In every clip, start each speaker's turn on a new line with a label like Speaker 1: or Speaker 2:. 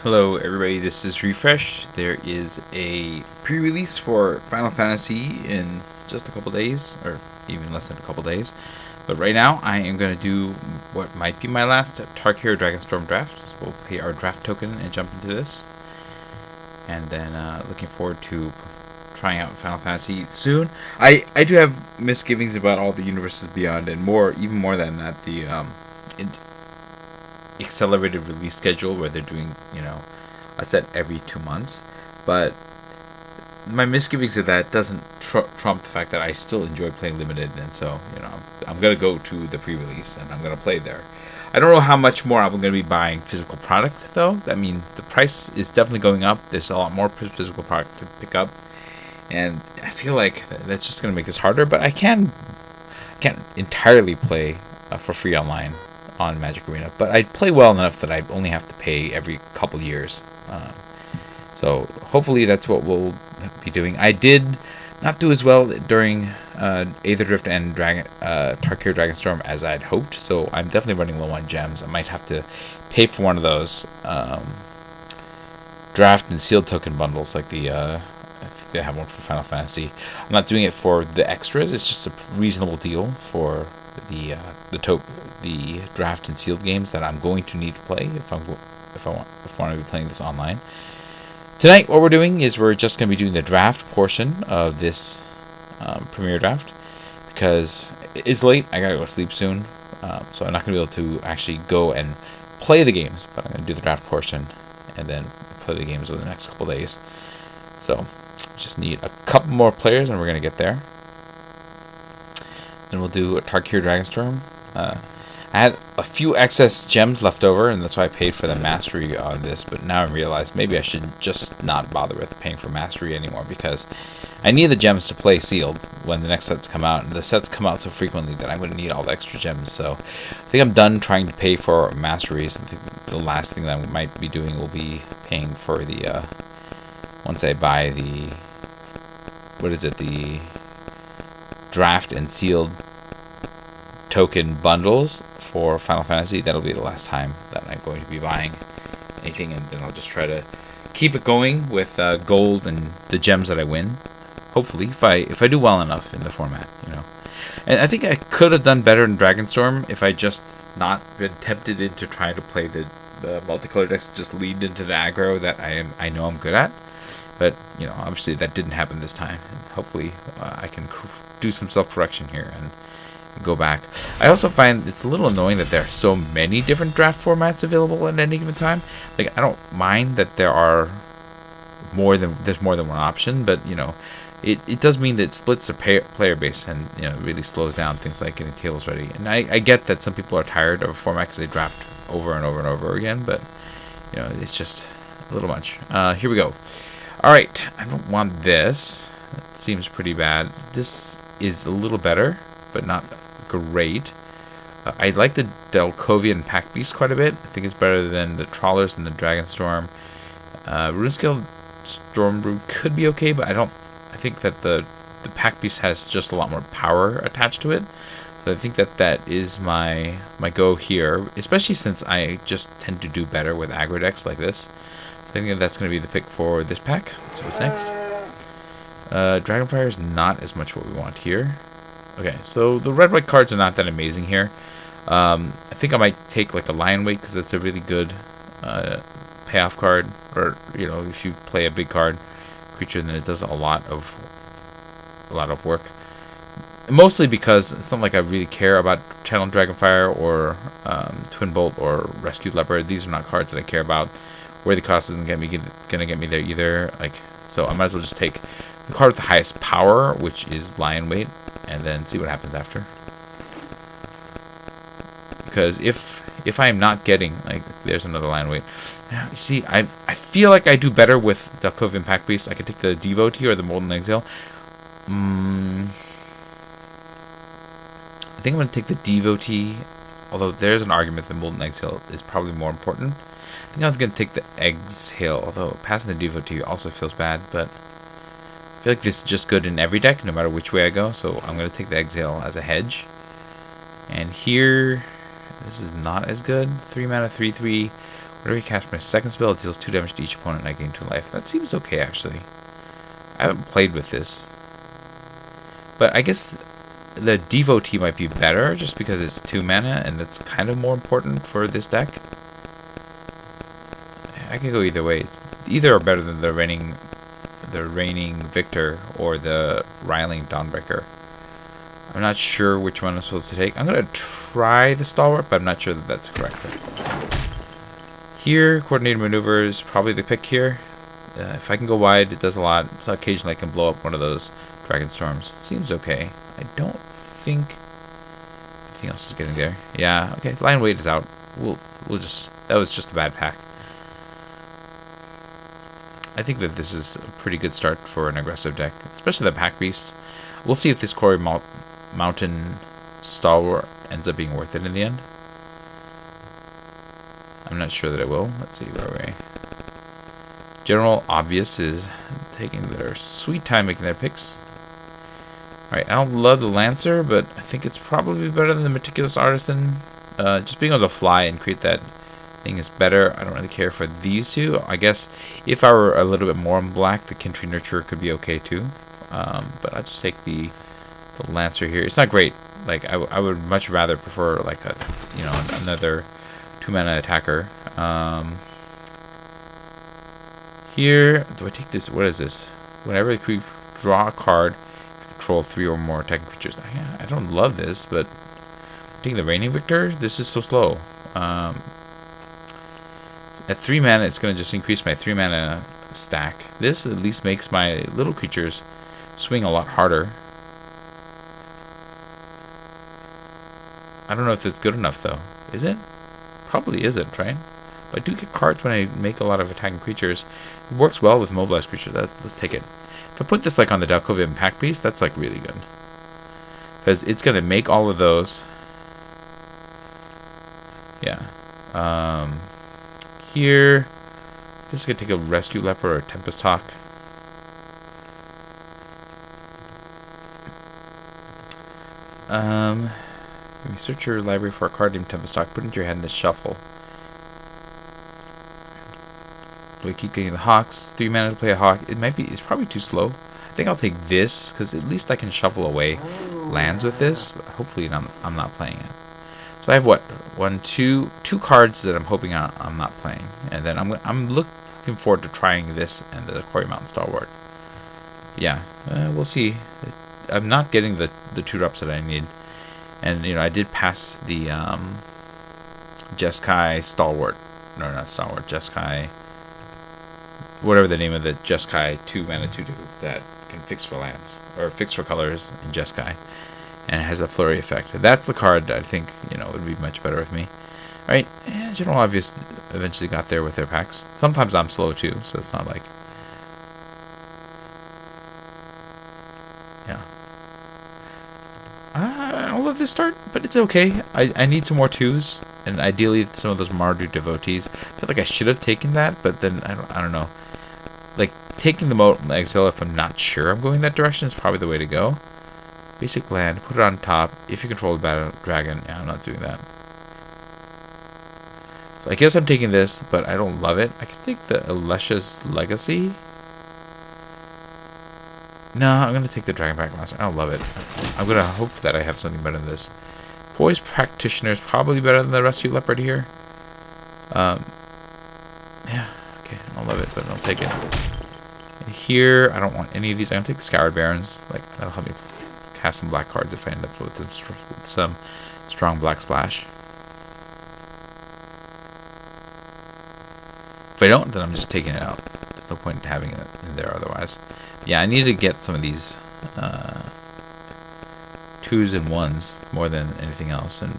Speaker 1: Hello everybody, this is Refresh. There is a pre-release for Final Fantasy in just a couple days, or even less than a couple days. But right now, I am going to do what might be my last Tarkir Dragonstorm draft. So we'll pay our draft token and jump into this. And then looking forward to trying out Final Fantasy soon. I do have misgivings about all the universes beyond, and even more than that, the accelerated release schedule where they're doing, a set every 2 months. But my misgivings of that doesn't trump the fact that I still enjoy playing limited, and so I'm gonna go to the pre-release and I'm gonna play there. I don't know how much more I'm gonna be buying physical product though. I mean, the price is definitely going up. There's a lot more physical product to pick up, and I feel like that's just gonna make this harder. But I can't entirely play for free online on Magic Arena, but I play well enough that I only have to pay every couple years. So hopefully that's what we'll be doing. I did not do as well during Aetherdrift and Tarkir Dragonstorm as I'd hoped, so I'm definitely running low on gems. I might have to pay for one of those draft and sealed token bundles, like I think they have one for Final Fantasy. I'm not doing it for the extras. It's just a reasonable deal for the draft and sealed games that I'm going to need to play if I want to be playing this online. Tonight, what we're doing is we're just going to be doing the draft portion of this premiere draft because it's late. I gotta go sleep soon, so I'm not going to be able to actually go and play the games. But I'm going to do the draft portion and then play the games over the next couple days. So just need a couple more players and we're going to get there. Then we'll do a Tarkir Dragonstorm. I had a few excess gems left over, and that's why I paid for the mastery on this, but now I realize maybe I should just not bother with paying for mastery anymore, because I need the gems to play sealed when the next sets come out, and the sets come out so frequently that I'm going to need all the extra gems. So I think I'm done trying to pay for masteries. I think the last thing that I might be doing will be paying for the, once I buy the, the draft and sealed token bundles for Final Fantasy. That'll be the last time that I'm going to be buying anything, and then I'll just try to keep it going with gold and the gems that I win. Hopefully, if I do well enough in the format, And I think I could have done better in Dragonstorm if I just not been tempted into trying to play the multicolor decks, just lead into the aggro that I know I'm good at. But obviously that didn't happen this time, and hopefully I can do some self-correction here and go back. I also find it's a little annoying that there are so many different draft formats available at any given time. Like, I don't mind that there's more than one option, but it does mean that it splits the player base and really slows down things like getting tables ready. And I get that some people are tired of a format because they draft over and over and over again, but it's just a little much. Here we go. All right, I don't want this. It seems pretty bad. This is a little better, but not great. I like the Delcovian Pack Beast quite a bit. I think it's better than the Trawlers and the Dragonstorm. RuneScale Stormbrew could be okay, but I think that the Pack Beast has just a lot more power attached to it. So I think that is my go here, especially since I just tend to do better with aggro decks like this. I think that's going to be the pick for this pack. So what's next? Dragonfire is not as much what we want here. Okay, so the red-white cards are not that amazing here. I think I might take like a Lion Weight because that's a really good payoff card. Or if you play a big card creature, then it does a lot of work. Mostly because it's not like I really care about Channel Dragonfire or Twin Bolt or Rescued Leopard. These are not cards that I care about. Worthy Cost isn't gonna get me there either. So I might as well just take the card with the highest power, which is Lion Weight, and then see what happens after. Because if I am not getting, there's another Lion Weight. Now, you see, I feel like I do better with Delcovian Pack Beast. I could take the Devotee or the Molten Exile. I think I'm going to take the Devotee, although there's an argument that Molten Exile is probably more important. I think I'm going to take the Exhale, although passing the Devotee also feels bad, but I feel like this is just good in every deck, no matter which way I go, so I'm going to take the Exhale as a hedge. And here, this is not as good. 3 mana, 3/3 Whenever you cast my second spell, it deals 2 damage to each opponent and I gain 2 life. That seems okay, actually. I haven't played with this. But I guess the Devotee might be better just because it's 2 mana and that's kind of more important for this deck. I could go either way. Either are better than the reigning Victor or the Riling Dawnbreaker. I'm not sure which one I'm supposed to take. I'm going to try the Stalwart, but I'm not sure that that's correct. Here, Coordinated Maneuver is probably the pick here. If I can go wide, it does a lot. So occasionally I can blow up one of those Dragonstorms. Seems okay. I don't think anything else is getting there. Yeah, okay. Line weight is out. We'll just... That was just a bad pack. I think that this is a pretty good start for an aggressive deck, especially the pack beasts. We'll see if this Quarry Mountain Stalwart ends up being worth it in the end. I'm not sure that it will. Let's see where we... General Obvious is taking their sweet time making their picks. Alright, I don't love the Lancer, but I think it's probably better than the Meticulous Artisan. Just being able to fly and create that thing is better. I don't really care for these two. I guess if I were a little bit more in black, the Kintry Nurturer could be okay too. But I'll just take the Lancer here. It's not great. Like I would much rather prefer like a, you know, another 2 mana attacker. Here, do I take this? What is this? Whenever you draw a card, control 3 or more attacking creatures. Yeah, I don't love this, but taking the Reigning Victor, this is so slow. At 3 mana, it's going to just increase my 3 mana stack. This at least makes my little creatures swing a lot harder. I don't know if it's good enough, though. Is it? Probably isn't, right? But I do get cards when I make a lot of attacking creatures. It works well with mobilized creatures. Let's take it. If I put this like on the Dalkovian Pack Beast, that's like really good. Because it's going to make all of those. Yeah. Here, I'm just going to take a Rescue Leper or a Tempest Hawk. Let me search your library for a card named Tempest Hawk. Put it into your hand and shuffle. Do we keep getting the Hawks? 3 mana to play a Hawk. It's probably too slow. I think I'll take this, because at least I can shuffle away lands with this. But hopefully I'm not playing it. So I have what? Two cards that I'm hoping I'm not playing. And then I'm looking forward to trying this and the Quarry Mountain Stalwart. Yeah, we'll see. I'm not getting the 2-drops that I need. And, you know, I did pass the Jeskai Stalwart. No, not Stalwart. Jeskai... Whatever the name of the Jeskai 2 mana 2/2 that can fix for lands or fix for colors in Jeskai, and it has a flurry effect. That's the card that I think, you know, would be much better with me. All right, General Obvious eventually got there with their packs. Sometimes I'm slow too, so it's not like, yeah. I don't love this start, but it's okay. I need some more 2s, and ideally some of those Mardu Devotees. I feel like I should have taken that, but then I don't know. Like, taking them out in exile if I'm not sure I'm going that direction is probably the way to go. Basic land, put it on top. If you control the battle dragon, yeah, I'm not doing that. So I guess I'm taking this, but I don't love it. I can take the Alesha's Legacy. No, I'm going to take the Dragonback Master. I don't love it. I'm going to hope that I have something better than this. Poised Practitioner is probably better than the Rescue Leopard here. Yeah, okay, I don't love it, but I'll take it. And here, I don't want any of these. I'm going to take the Scoured Barons. Like, that'll help me cast some black cards if I end up with some strong black splash. If I don't, then I'm just taking it out. There's no point in having it in there otherwise. Yeah, I need to get some of these 2s and 1s more than anything else. And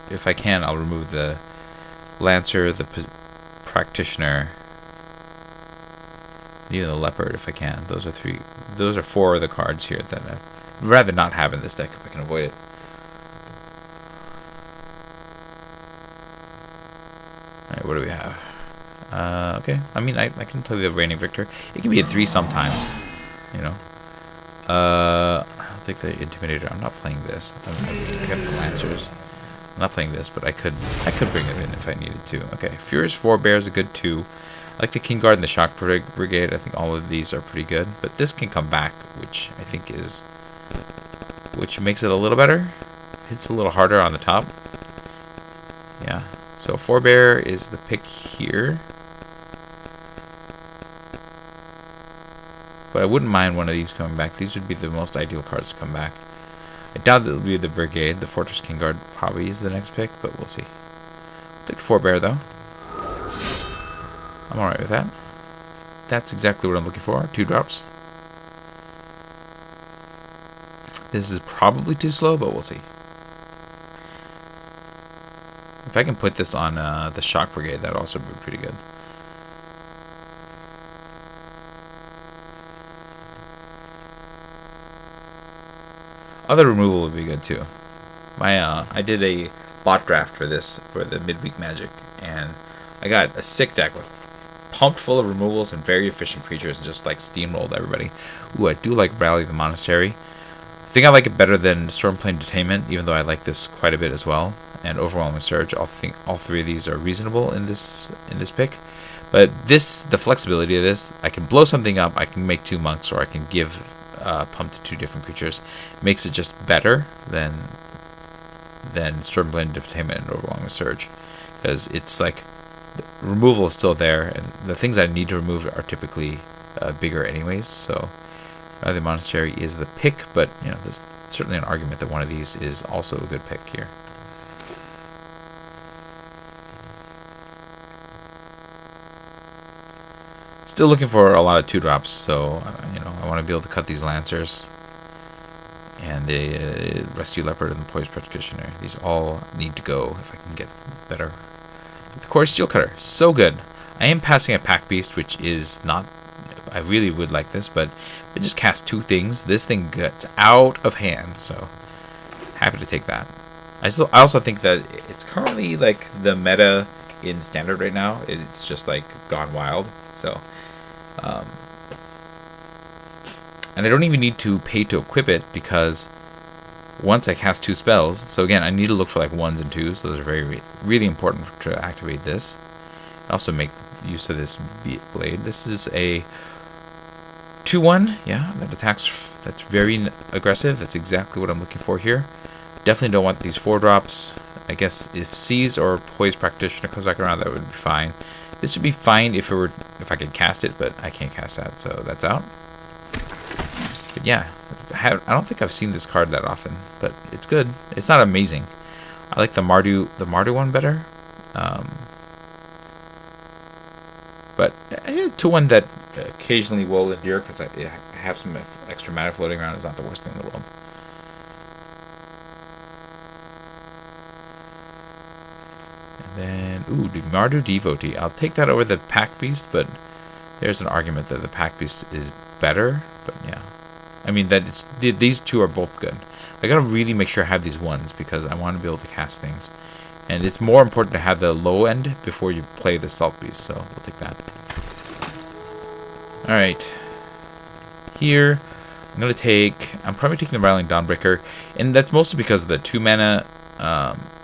Speaker 1: if I can, I'll remove the Lancer, the Practitioner, and even the Leopard if I can. Those are 4 of the cards here that I'd rather not have in this deck if I can avoid it. Alright, what do we have? Okay, I mean, I can play the Reigning Victor. It can be a 3 sometimes, you know. I'll take the Intimidator. I'm not playing this. I got the Lancers. I'm not playing this, but I could bring it in if I needed to. Okay, Furious Forebear is a good 2. I like the King Guard and the Shock Brigade. I think all of these are pretty good, but this can come back, which I think is, which makes it a little better. Hits a little harder on the top. Yeah, so Forebear is the pick here. But I wouldn't mind one of these coming back. These would be the most ideal cards to come back. I doubt that it will be the Brigade. The Fortress King Guard probably is the next pick, but we'll see. I'll take the Forebear, though. I'm alright with that. That's exactly what I'm looking for. 2 drops. This is probably too slow, but we'll see. If I can put this on the Shock Brigade, that would also be pretty good. Other removal would be good too. I did a bot draft for this, for the midweek Magic, and I got a sick deck with pumped full of removals and very efficient creatures and just like steamrolled everybody. Ooh, I do like Rally the Monastery. I think I like it better than Stormplane Detainment, even though I like this quite a bit as well. And Overwhelming Surge. I think all 3 of these are reasonable in this pick. But this, the flexibility of this, I can blow something up, I can make 2 monks, or I can give pump to 2 different creatures. Makes it just better than Stormblade Detainment and Overwhelming Surge, because it's like removal is still there, and the things I need to remove are typically bigger anyways. So the Monastery is the pick, but you know, there's certainly an argument that one of these is also a good pick here. Still looking for a lot of 2 drops, so you know, I want to be able to cut these Lancers and the Rescue Leopard and the Poise Practitioner. These all need to go if I can get better. The Core Steel Cutter, so good. I am passing a Pack Beast, which is not. I really would like this, but it just casts 2 things. This thing gets out of hand, so happy to take that. I also think that it's currently like the meta in Standard right now. It's just like gone wild. So. And I don't even need to pay to equip it, because once I cast 2 spells, so again, I need to look for like 1s and 2s, so those are really important to activate this. I also make use of this blade. This is a 2/1, yeah, that attacks, that's very aggressive. That's exactly what I'm looking for here. Definitely don't want these 4 drops. I guess if Seize or Poise Practitioner comes back around, that would be fine. This would be fine if I could cast it, but I can't cast that, so that's out. But yeah, I don't think I've seen this card that often, but it's good. It's not amazing. I like the Mardu one better. But 2/1 that occasionally will endure, because I have some extra mana floating around, is not the worst thing in the world. And then, ooh, the Mardu Devotee. I'll take that over the Pack Beast, but there's an argument that the Pack Beast is better. But yeah, I mean, these 2 are both good. I gotta really make sure I have these 1s, because I want to be able to cast things. And it's more important to have the low end before you play the Salt Beast, so we'll take that. Alright. Here, I'm probably taking the Rattling Dawnbreaker, and that's mostly because of the 2 mana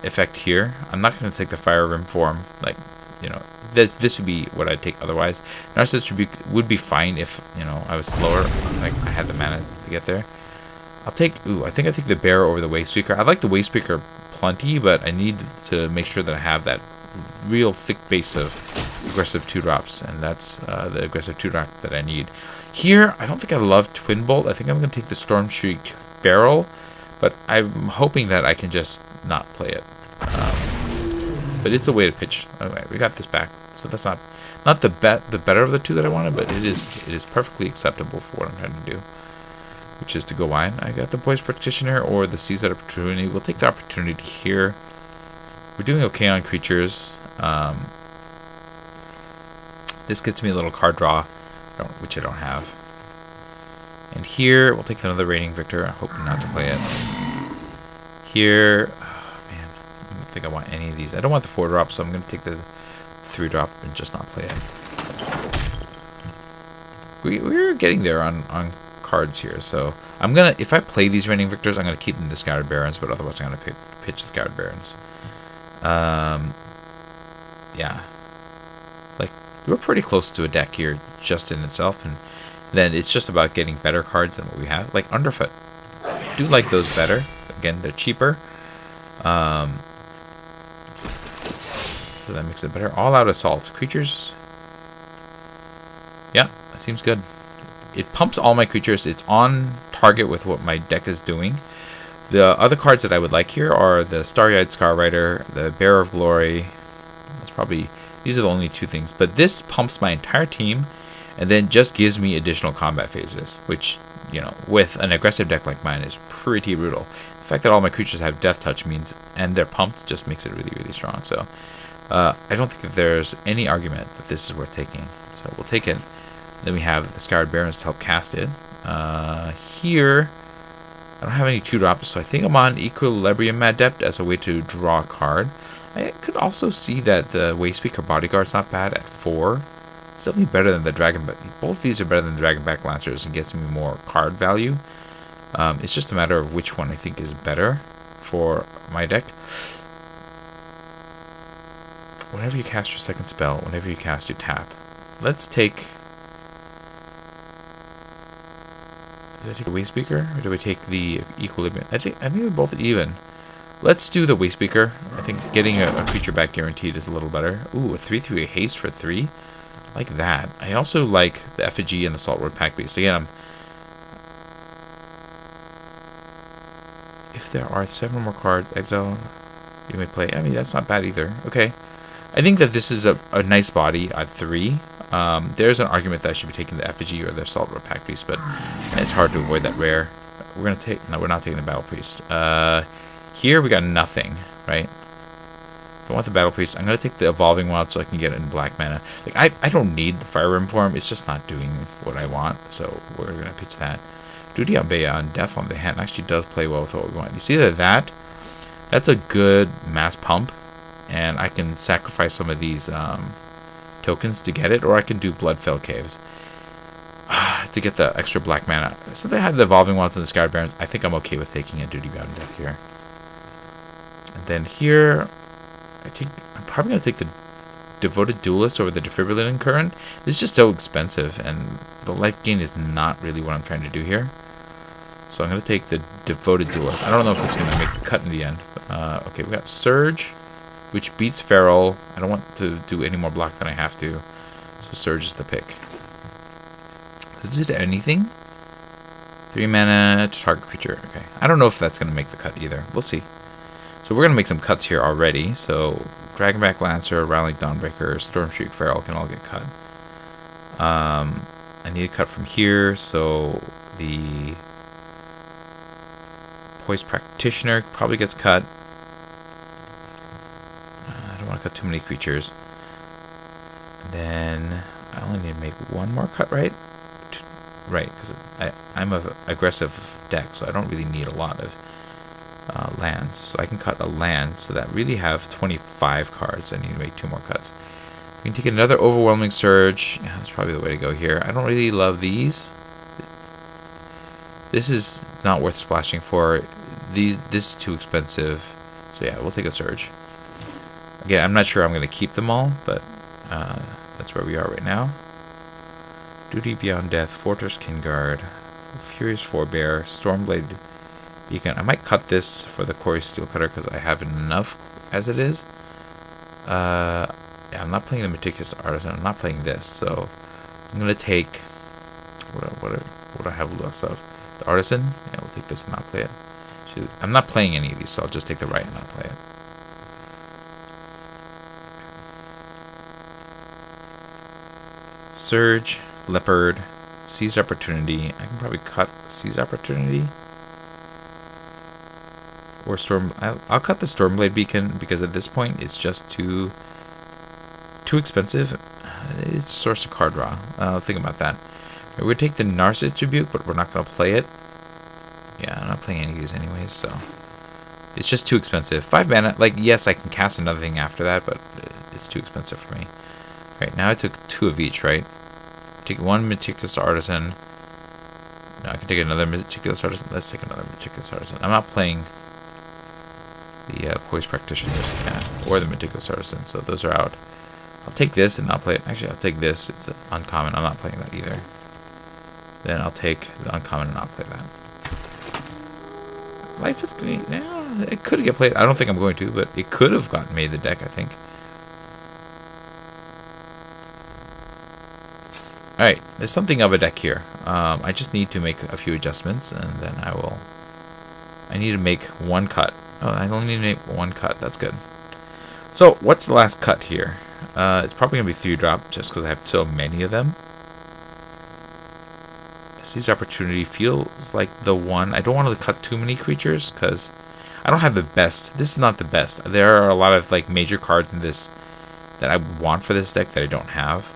Speaker 1: effect here. I'm not going to take the Fire Rim form, like, you know, this would be what I'd take otherwise. Narcissus would be fine if, you know, I was slower, like I had the mana to get there. I think I take the Bear over the Waste Speaker. I like the Waste Speaker plenty, but I need to make sure that I have that real thick base of aggressive 2 drops, and that's the aggressive 2 drop that I need. Here, I don't think I love Twin Bolt. I think I'm going to take the Storm Shriek Barrel, but I'm hoping that I can just not play it. But it's a way to pitch. Anyway, we got this back, so that's not the better of the 2 that I wanted, but it is perfectly acceptable for what I'm trying to do, which is to go wide. I got the Poise Practitioner or the Seize that Opportunity. We'll take the opportunity here. We're doing okay on creatures. This gets me a little card draw, which I don't have. And here, we'll take another Raining Victor. I'm hoping not to play it. Here, oh man, I don't think I want any of these. I don't want the 4 drop, so I'm going to take the 3 drop and just not play it. We're getting there on cards here, so I'm gonna, if I play these Raining Victors, I'm gonna keep them the Scattered Barrens, but otherwise I'm gonna pitch the Scattered Barrens. Yeah. Like, we're pretty close to a deck here just in itself, and then it's just about getting better cards than what we have. Like Underfoot. I do like those better. Again, they're cheaper. So that makes it better. All out assault. Creatures. Yeah, that seems good. It pumps all my creatures. It's on target with what my deck is doing. The other cards that I would like here are the Starry-Eyed Scar Rider, the Bearer of Glory. That's probably, these are the only two things. But this pumps my entire team and then just gives me additional combat phases, which, you know, with an aggressive deck like mine is pretty brutal. The fact that all my creatures have Death Touch means, and they're pumped, just makes it really, really strong. So I don't think that there's any argument that this is worth taking. So we'll take it. Then we have the Scoured Barrens to help cast it. Here, I don't have any 2-drops, so I think I'm on Equilibrium Adept as a way to draw a card. I could also see that the Wayspeaker Bodyguard's not bad at 4. It's definitely better than the Dragonback. Both of these are better than the Dragonback Lancers and gets me more card value. It's just a matter of which one I think is better for my deck. Whenever you cast your second spell, whenever you cast, you tap. Let's take... Did I take the Wayspeaker, or do we take the Equilibrium? I think they're both even. Let's do the Wayspeaker. I think getting a creature back guaranteed is a little better. Ooh, a 3/3 haste for 3. I like that. I also like the Effigy and the Saltwood Pack Beast. Again, if there are 7 more cards, exile, you may play. I mean, that's not bad either. Okay. I think that this is a nice body at 3. There's an argument that I should be taking the Effigy or the Saltwood Pack Beast, but it's hard to avoid that rare. We're gonna take... No, we're not taking the Battle Priest. Here we got nothing, right? Don't want the Battle Priest. I'm gonna take the Evolving Wild so I can get it in black mana. Like, I don't need the Fire Rim form. It's just not doing what I want, so we're gonna pitch that. Duty on Bayon, Death on the Hand actually does play well with what we want. You see that? That's a good mass pump, and I can sacrifice some of these tokens to get it, or I can do Bloodfell Caves to get the extra black mana. So they have the Evolving Wilds and the Scoured Barrens. I think I'm okay with taking a Duty Bound Death here. And then here, I'm probably going to take the Devoted Duelist over the Defibrillating Current. This is just so expensive, and the life gain is not really what I'm trying to do here. So I'm going to take the Devoted Duelist. I don't know if it's going to make the cut in the end. Okay, we got Surge, which beats Feral. I don't want to do any more block than I have to. So Surge is the pick. Is it anything? 3 mana to target creature. Okay. I don't know if that's going to make the cut either. We'll see. So we're going to make some cuts here already. So Dragonback Lancer, Rowling Dawnbreaker, Stormshriek, Feral can all get cut. I need a cut from here. So the Poised Practitioner probably gets cut. I don't want to cut too many creatures. And then I only need to make one more cut, right? Right, because I'm an aggressive deck, so I don't really need a lot of lands. So I can cut a land, so that really have 25 cards. I need to make 2 more cuts. We can take another Overwhelming Surge. Yeah, that's probably the way to go here. I don't really love these. This is not worth splashing for. This is too expensive. So yeah, we'll take a Surge. Again, I'm not sure I'm going to keep them all, but that's where we are right now. Duty Beyond Death, Fortress Kinguard, Furious Forebear, Stormblade Beacon. I might cut this for the Quarry Steelcutter because I have enough as it is. Yeah, I'm not playing the Meticulous Artisan. I'm not playing this, so I'm going to take... What do I have less of? The Artisan? Yeah, we'll take this and not play it. I'm not playing any of these, so I'll just take the right and not play it. Surge, Leopard, Seize Opportunity. I can probably cut Seize Opportunity. Or Storm... I'll cut the Stormblade Beacon because at this point it's just too expensive. It's a source of card draw. Think about that. We're going to take the Narcissus Tribute, but we're not going to play it. Yeah, I'm not playing any of these anyways, so... It's just too expensive. 5 mana, like, yes, I can cast another thing after that, but it's too expensive for me. Right, now I took 2 of each, right? Take 1 Meticulous Artisan. No, I can take another Meticulous Artisan. Let's take another Meticulous Artisan. I'm not playing the Poised Practitioners. Yeah. or the Meticulous Artisan. So those are out. I'll take this and I'll play it. Actually, I'll take this. It's an uncommon. I'm not playing that either. Then I'll take the uncommon and I'll play that. Life is great. Yeah, it could get played. I don't think I'm going to, but it could have gotten made the deck, I think. Alright, there's something of a deck here. I just need to make a few adjustments, and then I need to make one cut. Oh, I only need to make one cut. That's good. So, what's the last cut here? It's probably going to be 3-drop, just because I have so many of them. Seize Opportunity feels like the one. I don't want to cut too many creatures, because I don't have the best. This is not the best. There are a lot of like major cards in this that I want for this deck that I don't have.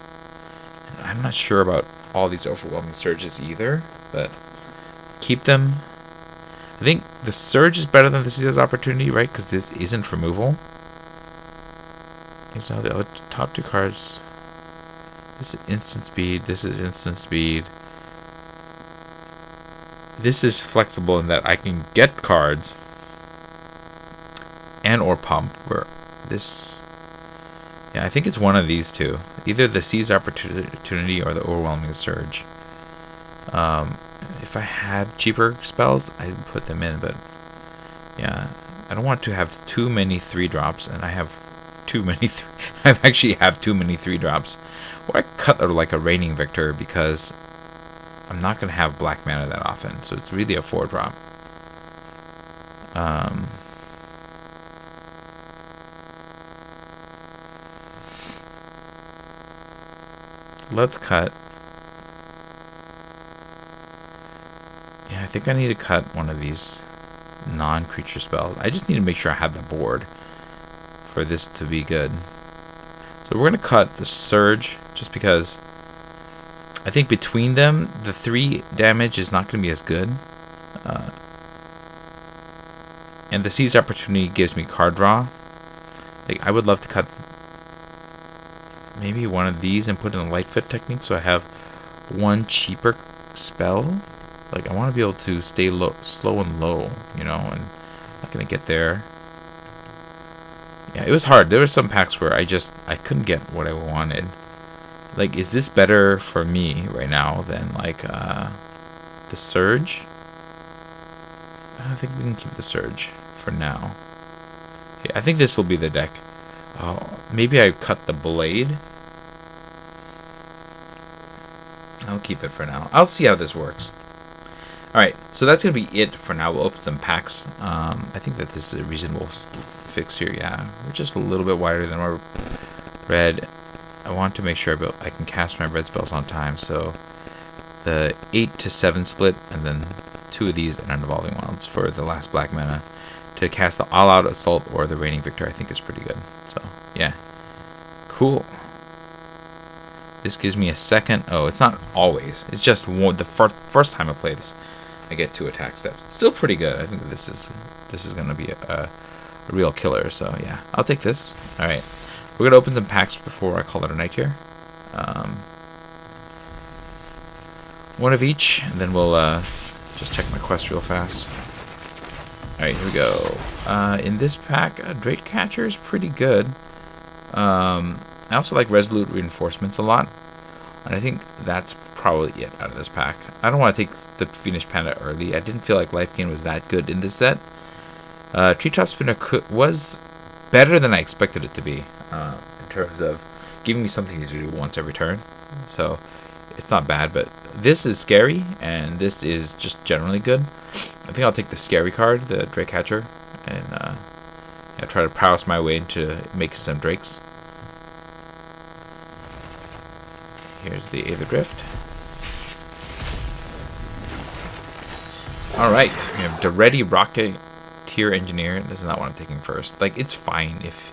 Speaker 1: I'm not sure about all these Overwhelming Surges either, but keep them. I think the Surge is better than the Seize Opportunity, right? Because this isn't removal. These are the other top 2 cards. This is instant speed. This is instant speed. This is flexible in that I can get cards and or pump. Where this, yeah, I think it's one of these two. Either the Seize Opportunity or the Overwhelming Surge. If I had cheaper spells, I'd put them in, but yeah, I don't want to have too many 3-drops, and I have too many. I actually have too many 3-drops. Or I cut like a Reigning Victor because I'm not going to have black mana that often, so it's really a 4-drop. Let's cut. Yeah, I think I need to cut one of these non-creature spells. I just need to make sure I have the board for this to be good. So we're going to cut the Surge just because I think between them, the 3 damage is not going to be as good. And the Seize Opportunity gives me card draw. Like, I would love to cut maybe one of these and put in a Light Fit technique so I have one cheaper spell. Like, I want to be able to stay low, slow and low, you know, and I'm not going to get there. Yeah, it was hard. There were some packs where I couldn't get what I wanted. Like, is this better for me right now than, like, the Surge? I think we can keep the Surge for now. Okay, I think this will be the deck. Maybe I cut the Blade. I'll keep it for now. I'll see how this works. Alright, so that's going to be it for now. We'll open some packs. I think that this is a reasonable fix here. Yeah, we're just a little bit wider than our red. I want to make sure I can cast my red spells on time. So the 8 to 7 split, and then 2 of these and an Evolving Wilds for the last black mana. To cast the All-Out Assault or the Reigning Victor, I think is pretty good. So, yeah. Cool. This gives me a second. Oh, it's not always. It's just the first time I play this, I get 2 attack steps. Still pretty good. I think this is going to be a real killer. So, yeah. I'll take this. All right. We're going to open some packs before I call it a night here. One of each, and then we'll just check my quest real fast. Alright, here we go. In this pack, Drake Catcher is pretty good. I also like Resolute Reinforcements a lot. And I think that's probably it out of this pack. I don't want to take the Fiendish Panda early. I didn't feel like Life Gain was that good in this set. Treetop Spinner was better than I expected it to be. In terms of giving me something to do once every turn. So, it's not bad, but this is scary, and this is just generally good. I think I'll take the scary card, the Drake Catcher, and try to prowess my way into making some Drakes. Here's the Aetherdrift. Alright, we have the Ready Rocketeer Engineer. This is not what I'm taking first. Like, it's fine if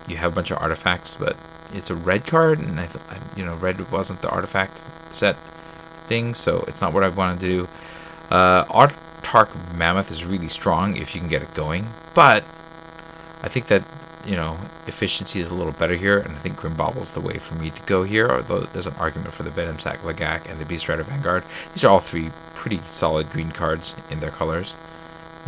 Speaker 1: you have a bunch of artifacts, but it's a red card, and I thought, red wasn't the artifact set thing, so it's not what I wanted to do. Tark Mammoth is really strong if you can get it going, but I think that, efficiency is a little better here, and I think Grimbobble's the way for me to go here, although there's an argument for the Venom Sack Lagak and the Beast Rider Vanguard. These are all 3 pretty solid green cards in their colors.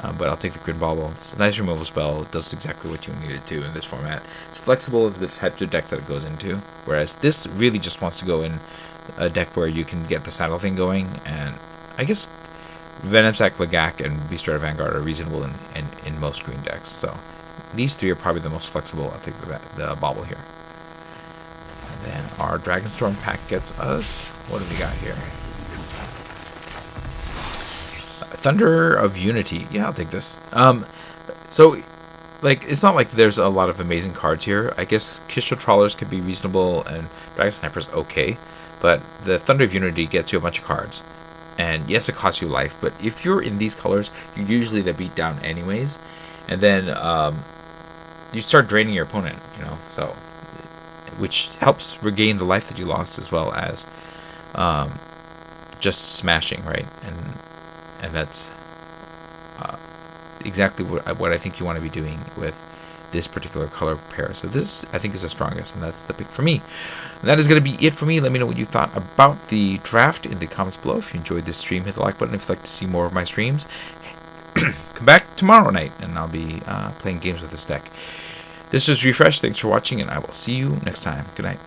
Speaker 1: but I'll take the Grid Bauble. It's a nice removal spell. It does exactly what you need it to in this format. It's flexible with the types of decks that it goes into, whereas this really just wants to go in a deck where you can get the saddle thing going, and I guess Venom Sac, Lagak, and Beast Rider Vanguard are reasonable in most green decks. So these three are probably the most flexible. I'll take the Bauble here. And then our Dragonstorm pack gets us, what do we got here? Thunder of Unity. Yeah, I'll take this. So, like, it's not like there's a lot of amazing cards here. I guess Kishra Trawlers could be reasonable, and Dragon Sniper's okay. But the Thunder of Unity gets you a bunch of cards. And yes, it costs you life, but if you're in these colors, you're usually the beat down anyways. And then you start draining your opponent, you know, so which helps regain the life that you lost, as well as just smashing, right? And that's exactly what I think you want to be doing with this particular color pair. So this, I think, is the strongest, and that's the pick for me. And that is going to be it for me. Let me know what you thought about the draft in the comments below. If you enjoyed this stream, hit the like button. If you'd like to see more of my streams, come back tomorrow night, and I'll be playing games with this deck. This is Refresh. Thanks for watching, and I will see you next time. Good night.